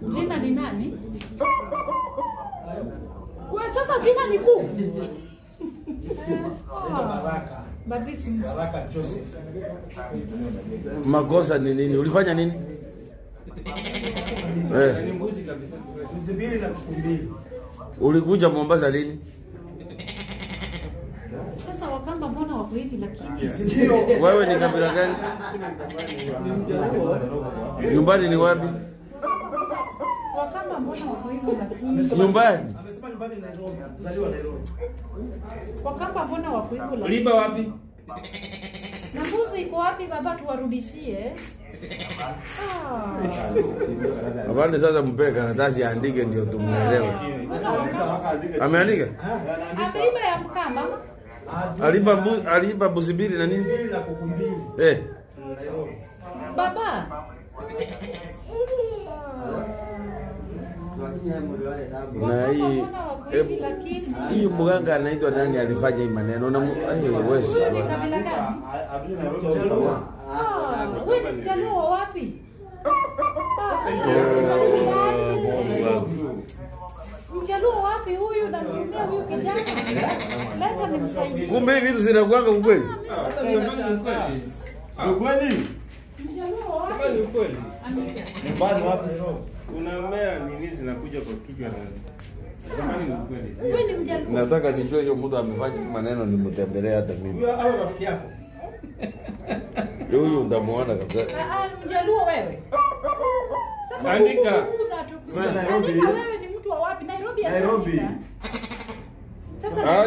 Jina ni nani? Kwa sasa jina ni kuu. Baraka. Baraka Joseph. Makosa ni nini? Ulifanya nini? Ni mbuzi kabisa. Mbuzi mbili na kuku mbili. Ulikuja Mombasa lini? Sasa Wakamba mbona wako hivi lakini? Wewe ni kabila gani? Nyumbani ni wapi? Wakamba mbona wako hivi lakini? Nyumbani? Amesema nyumbani Nairobi, mzaliwa Nairobi. Wakamba mbona wako hivi lakini? Uliba wapi? Na mbuzi iko wapi baba tuwarudishie? Abande sasa mpe karatasi aandike ndio tumuelewe. Ameandika? Ameiba ya Mkamba. Aliba mbuzi mbili na nini? Mbili na kuku mbili. Nairobi. Baba. Na hii mganga anaitwa nani alifanya hii maneno na wewe si wewe ni kabila gani? Wewe ni Mjaluo wapi? Mjaluo wapi huyu na mtumia huyu kijana? Leta nimsaidie. Kumbe hivi vitu zinakuanga ukweli? Ukweli? Mjaluo wapi? Ni kweli. Nyumbani wapi? Unaambia nini zinakuja kwa kichwa na zamani ni kweli. Wewe ni Mjaluo. Nataka nijue hiyo mtu amefanya maneno nimtembelee hata mimi. Huyo au rafiki yako? Huyu ndamuona kabisa. Mjaluo wewe. Sasa Andika. Nairobi. Wewe ni mtu wa wapi? Nairobi. Nairobi. Sasa